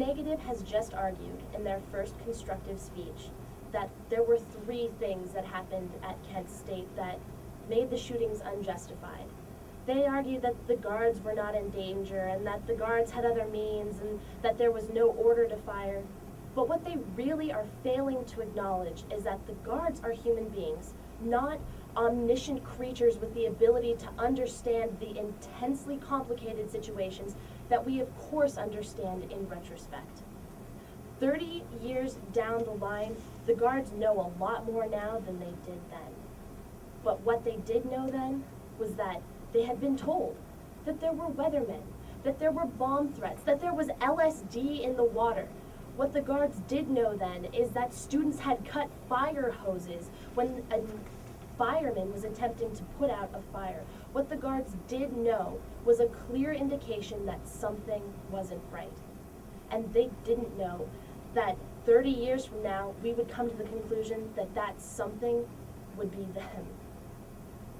negative has just argued in their first constructive speech that there were three things that happened at Kent State that made the shootings unjustified. They argued that the guards were not in danger and that the guards had other means and that there was no order to fire. But what they really are failing to acknowledge is that the guards are human beings, not omniscient creatures with the ability to understand the intensely complicated situations that we of course understand in retrospect. 30 years down the line, the guards know a lot more now than they did then. But what they did know then was that they had been told that there were weathermen, that there were bomb threats, that there was LSD in the water. What the guards did know then is that students had cut fire hoses when a fireman was attempting to put out a fire. What the guards did know was a clear indication that something wasn't right. And they didn't know that 30 years from now, we would come to the conclusion that that something would be them.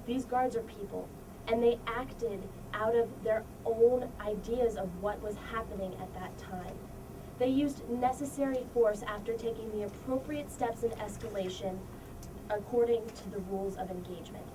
These guards are people, and they acted out of their own ideas of what was happening at that time. They used necessary force after taking the appropriate steps in escalation according to the rules of engagement.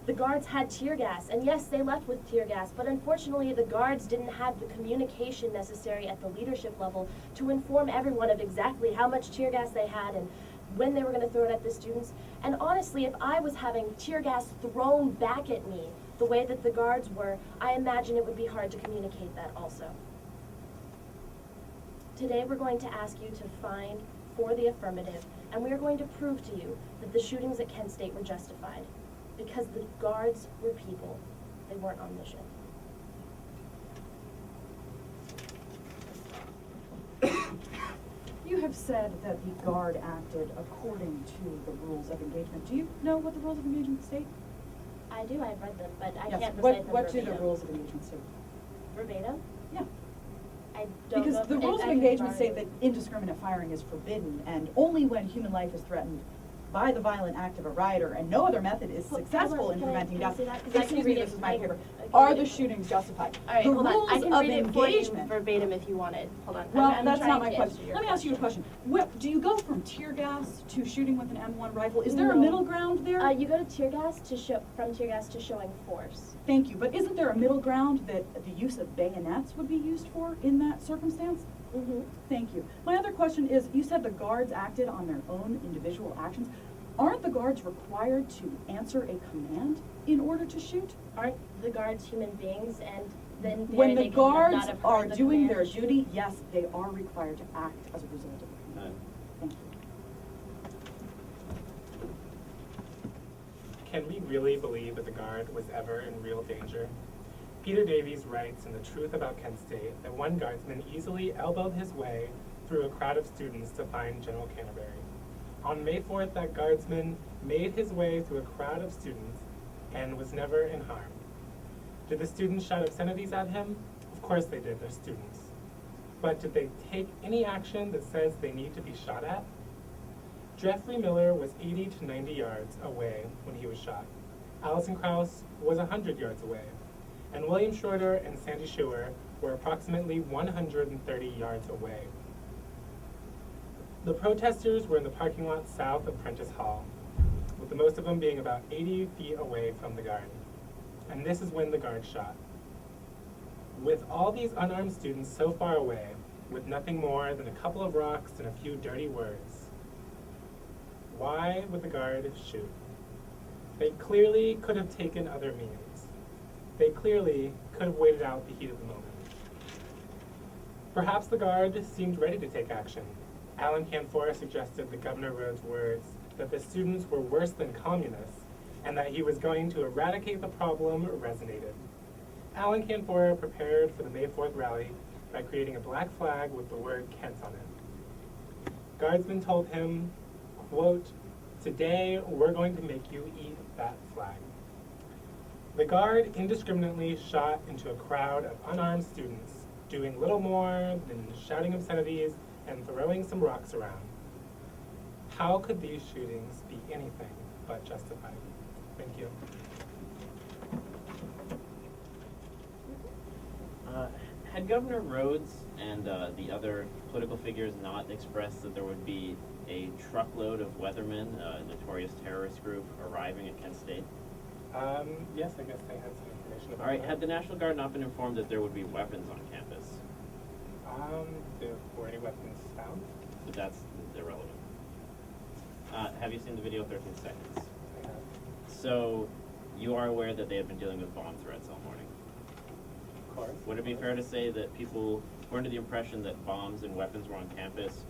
The guards had tear gas, and yes, they left with tear gas, but unfortunately the guards didn't have the communication necessary at the leadership level to inform everyone of exactly how much tear gas they had and when they were going to throw it at the students. And honestly, if I was having tear gas thrown back at me the way that the guards were, I imagine it would be hard to communicate that also. Today we're going to ask you to find for the affirmative, and we are going to prove to you that the shootings at Kent State were justified, because the guards were people, they weren't omniscient. You have said that the guard acted according to the rules of engagement. Do you know what the rules of engagement state? I do, I've read them, but I Yes. can't What recite them do verbatim. the rules of engagement state? Verbatim? Yeah. I don't know. Because if the rules I of can engagement borrow say it. that indiscriminate firing is forbidden, and only when human life is threatened by the violent act of a rioter and no other method is Hold on, successful in can I- preventing can I death. see that? 'Cause I can Excuse me, read this it. is my I paper. can Are read the it. shootings justified? All right, The hold on. rules I can of read it for you engagement. verbatim if you want it. Hold on. Well, I'm that's trying not my to question. answer your Let me ask you a question. Do you go from tear gas to shooting with an M1 rifle? Is there a No. middle ground there? You go to tear gas from tear gas to showing force. Thank you, but isn't there a middle ground that the use of bayonets would be used for in that circumstance? Mm-hmm. Thank you. My other question is, you said the guards acted on their own individual actions. Aren't the guards required to answer a command in order to shoot? Aren't the guards human beings, and then When they the could not guards have heard are the doing command their to shoot? duty, yes, they are required to act as a result of the command. Thank you. Can we really believe that the guard was ever in real danger? Peter Davies writes in The Truth About Kent State that one guardsman easily elbowed his way through a crowd of students to find General Canterbury. On May 4th, that guardsman made his way through a crowd of students and was never in harm. Did the students shout obscenities at him? Of course they did, they're students. But did they take any action that says they need to be shot at? Jeffrey Miller was 80 to 90 yards away when he was shot. Allison Krauss was 100 yards away. And William Shorter and Sandy Schuer were approximately 130 yards away. The protesters were in the parking lot south of Prentice Hall, with the most of them being about 80 feet away from the guard. And this is when the guard shot. With all these unarmed students so far away, with nothing more than a couple of rocks and a few dirty words, why would the guard shoot? They clearly could have taken other means. They clearly could have waited out the heat of the moment. Perhaps the guard seemed ready to take action. Alan Canfor suggested that Governor Rhodes' words that the students were worse than communists and that he was going to eradicate the problem resonated. Alan Canfor prepared for the May 4th rally by creating a black flag with the word Kent on it. Guardsmen told him, quote, "Today we're going to make you eat that flag." The guard indiscriminately shot into a crowd of unarmed students, doing little more than shouting obscenities and throwing some rocks around. How could these shootings be anything but justified? Thank you. Had Governor Rhodes and the other political figures not expressed that there would be a truckload of Weathermen, a notorious terrorist group, arriving at Kent State? Yes, I guess they had some information about All right, that. had the National Guard not been informed that there would be weapons on campus? There were any weapons found? But that's irrelevant. Have you seen the video 13 seconds? I have. So, you are aware that they have been dealing with bomb threats all morning. Of course. Would it be fair to say that people were under the impression that bombs and weapons were on campus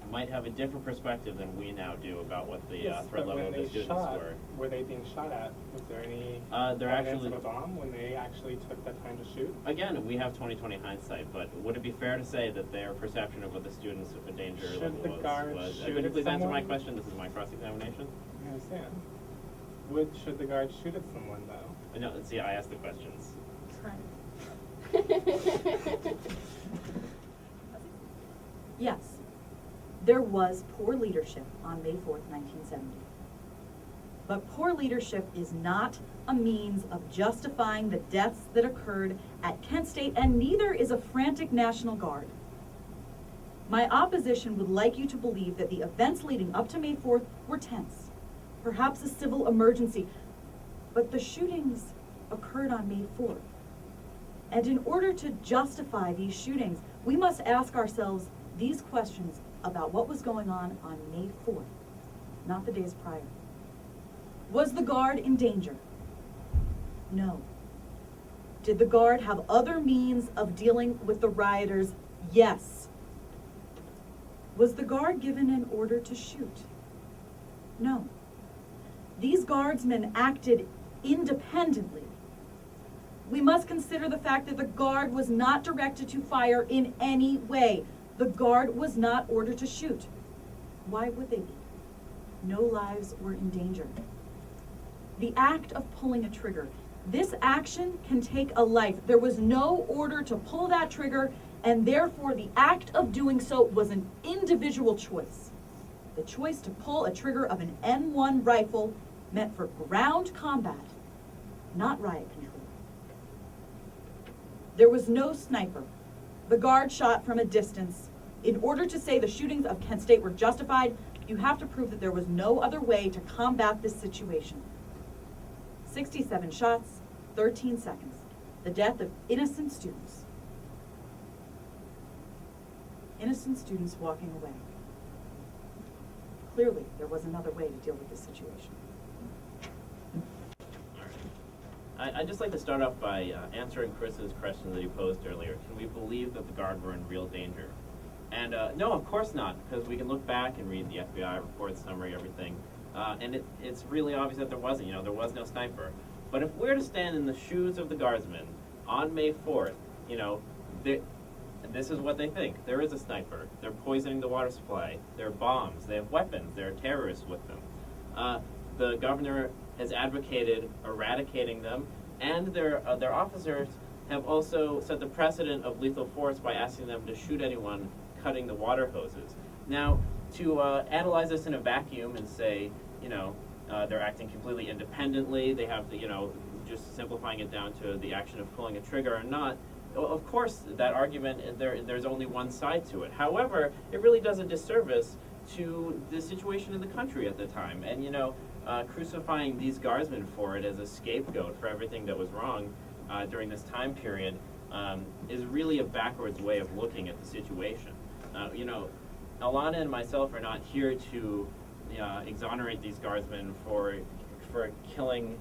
might have a different perspective than we now do about what the Yes, threat but level when of the they students shot, were? they being shot at? Was there any They're evidence actually, of a bomb when they actually took the time to shoot? again, we have 20/20 hindsight, but would it be fair to say that their perception of what the students' danger Should level the was? guards shoot Could you at please answer my someone? question? This is my cross-examination. I understand. Should the guards shoot at someone though? No, see, I asked the questions. Yes, there was poor leadership on May 4th, 1970. But poor leadership is not a means of justifying the deaths that occurred at Kent State, and neither is a frantic National Guard. My opposition would like you to believe that the events leading up to May 4th were tense, perhaps a civil emergency, but the shootings occurred on May 4th. And in order to justify these shootings, we must ask ourselves these questions about what was going on May 4th, not the days prior. Was the guard in danger? No. Did the guard have other means of dealing with the rioters? Yes. Was the guard given an order to shoot? No. These guardsmen acted independently. We must consider the fact that the guard was not directed to fire in any way. The guard was not ordered to shoot. Why would they be? No lives were in danger. The act of pulling a trigger. This action can take a life. There was no order to pull that trigger, and therefore the act of doing so was an individual choice. The choice to pull a trigger of an M1 rifle meant for ground combat, not riot control. There was no sniper. The guard shot from a distance. In order to say the shootings of Kent State were justified, you have to prove that there was no other way to combat this situation. 67 shots, 13 seconds. The death of innocent students. Innocent students walking away. Clearly, there was another way to deal with this situation. I'd just like to start off by answering Chris's question that he posed earlier. Can we believe that the guard were in real danger? And no, of course not, because we can look back and read the FBI report, summary, everything, and it's really obvious that there wasn't. There was no sniper. But if we're to stand in the shoes of the guardsmen on May 4th, this is what they think. There is a sniper. They're poisoning the water supply. There are bombs. They have weapons. There are terrorists with them. The governor has advocated eradicating them, and their officers have also set the precedent of lethal force by asking them to shoot anyone cutting the water hoses. Now, to analyze this in a vacuum and say, they're acting completely independently, they have the, just simplifying it down to the action of pulling a trigger or not, of course, that argument, there's only one side to it. However, it really does a disservice to the situation in the country at the time. And, crucifying these guardsmen for it as a scapegoat for everything that was wrong during this time period is really a backwards way of looking at the situation. Alana and myself are not here to exonerate these guardsmen for killing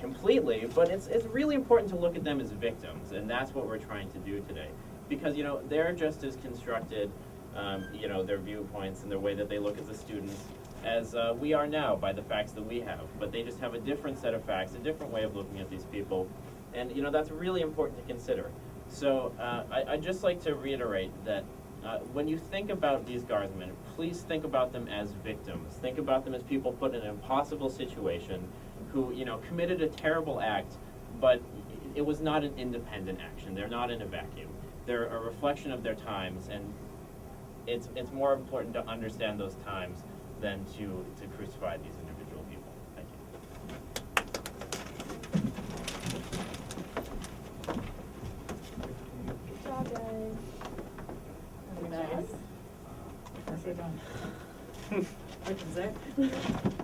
completely, but it's really important to look at them as victims, and that's what we're trying to do today. Because, they're just as constructed, their viewpoints and their way that they look at the students as we are now by the facts that we have. But they just have a different set of facts, a different way of looking at these people, and, that's really important to consider. So I'd just like to reiterate that when you think about these guardsmen, please think about them as victims. Think about them as people put in an impossible situation who, committed a terrible act, but it was not an independent action. They're not in a vacuum. They're a reflection of their times, and it's more important to understand those times than to crucify these individual people. Thank you. nicely done. I can say.